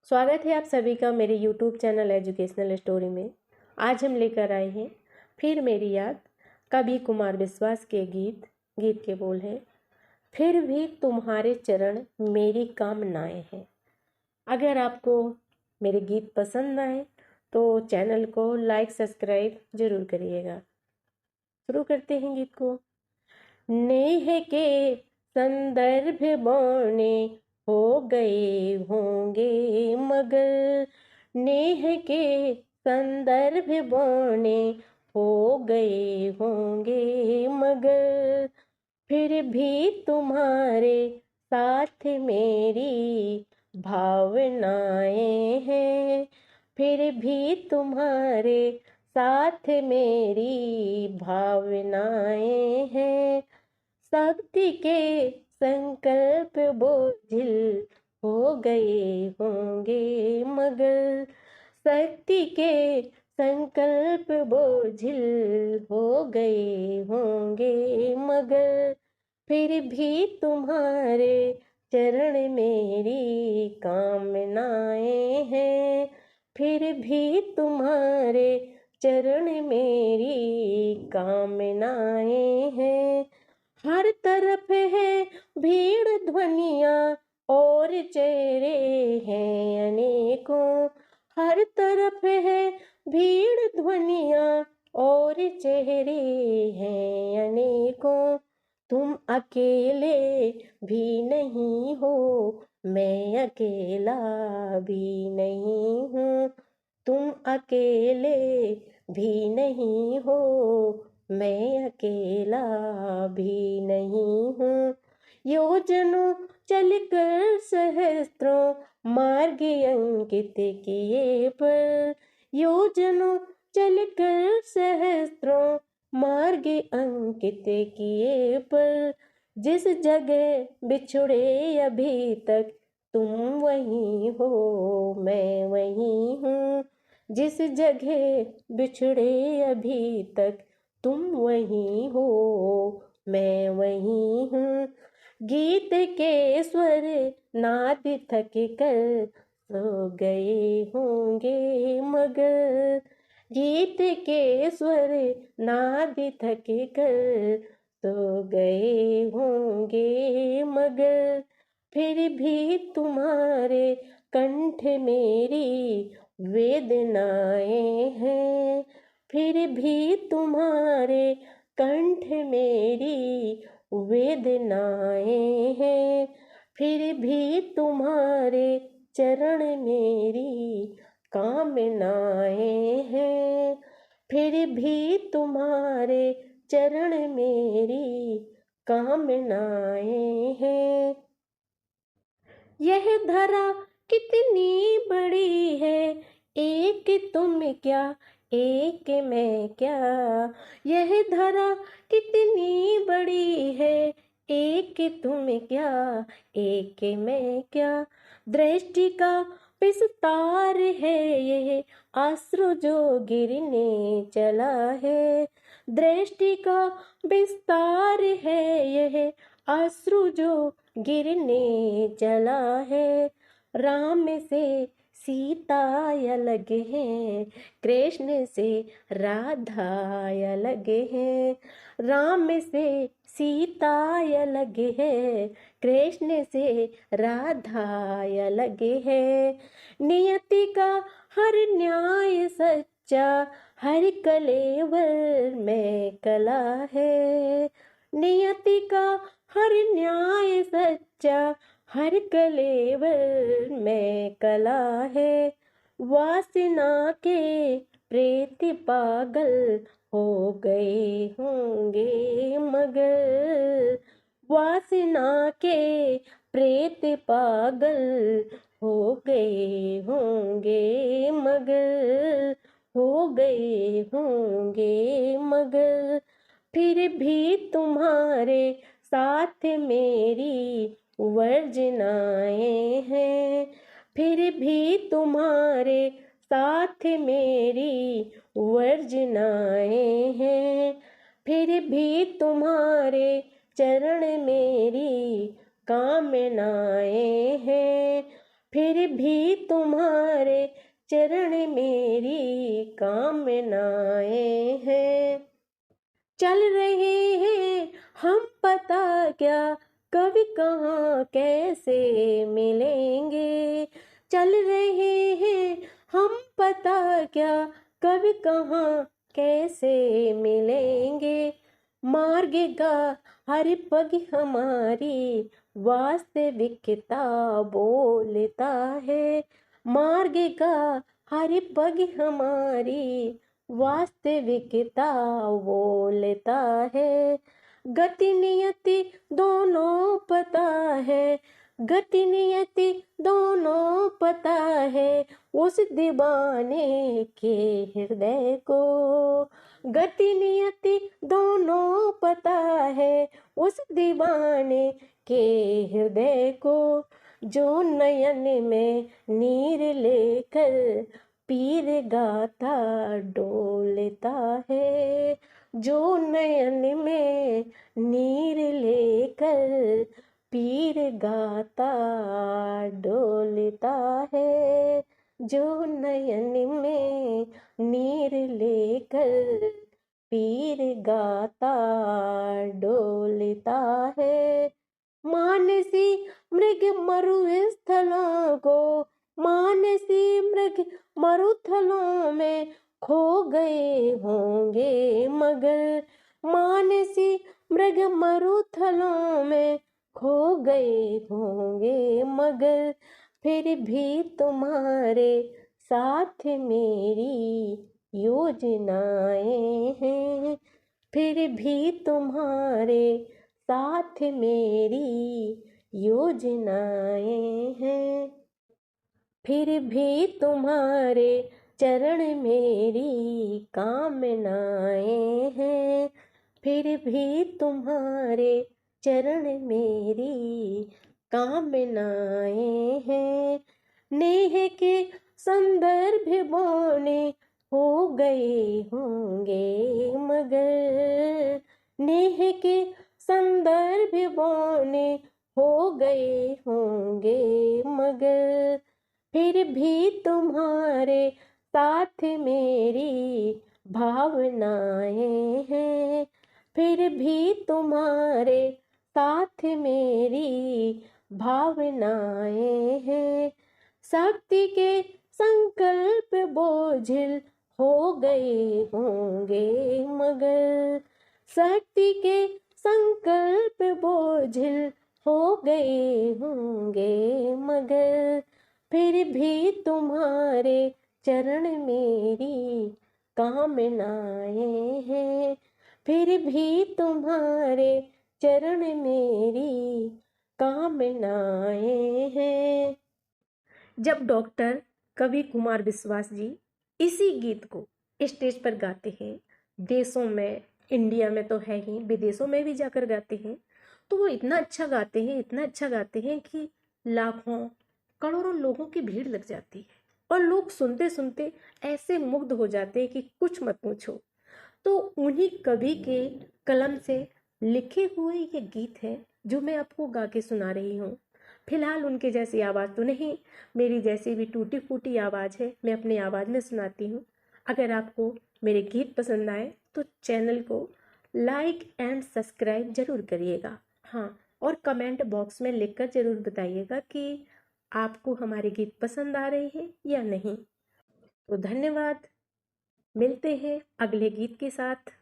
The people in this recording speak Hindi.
स्वागत है आप सभी का मेरे YouTube चैनल एजुकेशनल स्टोरी में। आज हम लेकर आए हैं फिर मेरी याद। कवि कुमार विश्वास के गीत के बोल हैं, फिर भी तुम्हारे चरण मेरी कामनाएं हैं। अगर आपको मेरे गीत पसंद आए तो चैनल को लाइक सब्सक्राइब जरूर करिएगा। शुरू करते हैं गीत को। नेह के संदर्भ बौने हो गए होंगे मगर, नेह के संदर्भ बौने हो गए होंगे मगर, फिर भी तुम्हारे साथ मेरी भावनाएं हैं। फिर भी तुम्हारे साथ मेरी भावनाएं हैं। शक्ति के संकल्प बोझिल हो गए होंगे मगर, शक्ति के संकल्प बोझिल हो गए होंगे मगर, फिर भी तुम्हारे चरण मेरी कामनाएं हैं। फिर भी तुम्हारे चरण मेरी कामनाएं हैं। हर तरफ है भीड़ ध्वनियाँ और चेहरे हैं अनेकों। हर तरफ है भीड़ ध्वनियाँ और चेहरे हैं अनेकों। तुम अकेले भी नहीं हो, मैं अकेला भी नहीं हूँ। तुम अकेले भी नहीं हो, मैं अकेला भी नहीं हूँ। योजनों चलकर सहस्त्रों मार्ग अंकित किए पर, योजनों चलकर सहस्त्रों मार्ग अंकित किए पर, जिस जगह बिछड़े अभी तक तुम वहीं हो, मैं वहीं हूँ। जिस जगह बिछड़े अभी तक तुम वहीं हो, मैं वहीं हूँ। गीत के स्वर नाद थक कर सो गए होंगे मगर, गीत के स्वर नाद थक कर सो गए होंगे मगर, फिर भी तुम्हारे कंठ मेरी वेदनाएं हैं। फिर भी तुम्हारे कंठ मेरी वेदनाएं हैं। फिर भी तुम्हारे चरण मेरी कामनाएं हैं। फिर भी तुम्हारे चरण मेरी कामनाएं हैं। यह धरा कितनी बड़ी है, एक तुम क्या एक मैं क्या। यह धरा कितनी बड़ी है, एक तुम क्या एक मैं क्या। दृष्टि का विस्तार है यह अश्रु जो गिरने चला है। दृष्टि का विस्तार है यह अश्रु जो गिरने चला है। राम से सीता अलग है, कृष्ण से राधा अलग है। राम से सीता अलग है, कृष्ण से राधा अलग है। नियति का हर न्याय सच्चा, हर कलेवर में कला है। नियति का हर न्याय सच्चा, हर कलेवर में कला है। वासना के प्रेत पागल हो गए होंगे मगर, वासना के प्रेत पागल हो गए होंगे मगर, हो गए होंगे मगर, फिर भी तुम्हारे साथ मेरी वर्जनाएं हैं। फिर भी तुम्हारे साथ मेरी वर्जनाएं हैं। फिर भी तुम्हारे चरण मेरी कामनाएं हैं। फिर भी तुम्हारे चरण मेरी कामनाएं हैं। चल रहे हैं हम पता क्या कब कहाँ कैसे मिलेंगे। चल रहे हैं हम पता क्या कब कहाँ कैसे मिलेंगे। मार्ग का हर पग हमारी वास्तविकता बोलता है। मार्ग का हर पग हमारी वास्तविकता बोलता है। गति नियति दोनों पता है। गति नियति दोनों पता है उस दीवाने के हृदय को। गति नियति दोनों पता है उस दीवाने के हृदय को। जो नयन में नीर लेकर पीर गाता डोलता है। जो नयन में नीर लेकर पीर गाता डोलता है। जो नयन में नीर लेकर पीर गाता डोलता है। मानसी मृग मरुस्थलों को मानसी मृग मरुस्थलों में खो गए होंगे मगर। मानसी मृग मरुस्थलों में खो गए होंगे मगर। फिर भी तुम्हारे साथ मेरी योजनाएं हैं। फिर भी तुम्हारे साथ मेरी योजनाएं हैं। फिर भी तुम्हारे चरण मेरी कामनाएं हैं। फिर भी तुम्हारे चरण मेरी कामनाएं हैं। नेह के संदर्भ बोने हो गए होंगे मगर। नेह के संदर्भ बोने हो गए होंगे मगर। फिर भी तुम्हारे साथ मेरी भावनाएं हैं। फिर भी तुम्हारे साथ मेरी भावनाएं हैं। शक्ति के संकल्प बोझिल हो गए होंगे मगर। शक्ति के संकल्प बोझिल हो गए होंगे मगर। फिर भी तुम्हारे चरण मेरी कामनाएं हैं। फिर भी तुम्हारे चरण मेरी कामनाएं हैं। जब डॉक्टर कवि कुमार विश्वास जी इसी गीत को स्टेज पर गाते हैं, देशों में, इंडिया में तो है ही, विदेशों में भी जाकर गाते हैं, तो वो इतना अच्छा गाते हैं, इतना अच्छा गाते हैं कि लाखों करोड़ों लोगों की भीड़ लग जाती है और लोग सुनते सुनते ऐसे मुग्ध हो जाते हैं कि कुछ मत पूछो। तो उन्हीं कवि के कलम से लिखे हुए ये गीत है जो मैं आपको गा के सुना रही हूँ। फिलहाल उनके जैसी आवाज़ तो नहीं, मेरी जैसी भी टूटी फूटी आवाज़ है, मैं अपनी आवाज़ में सुनाती हूँ। अगर आपको मेरे गीत पसंद आए तो चैनल को लाइक एंड सब्सक्राइब जरूर करिएगा। हाँ, और कमेंट बॉक्स में लिखकर जरूर बताइएगा कि आपको हमारे गीत पसंद आ रहे हैं या नहीं। तो धन्यवाद, मिलते हैं अगले गीत के साथ।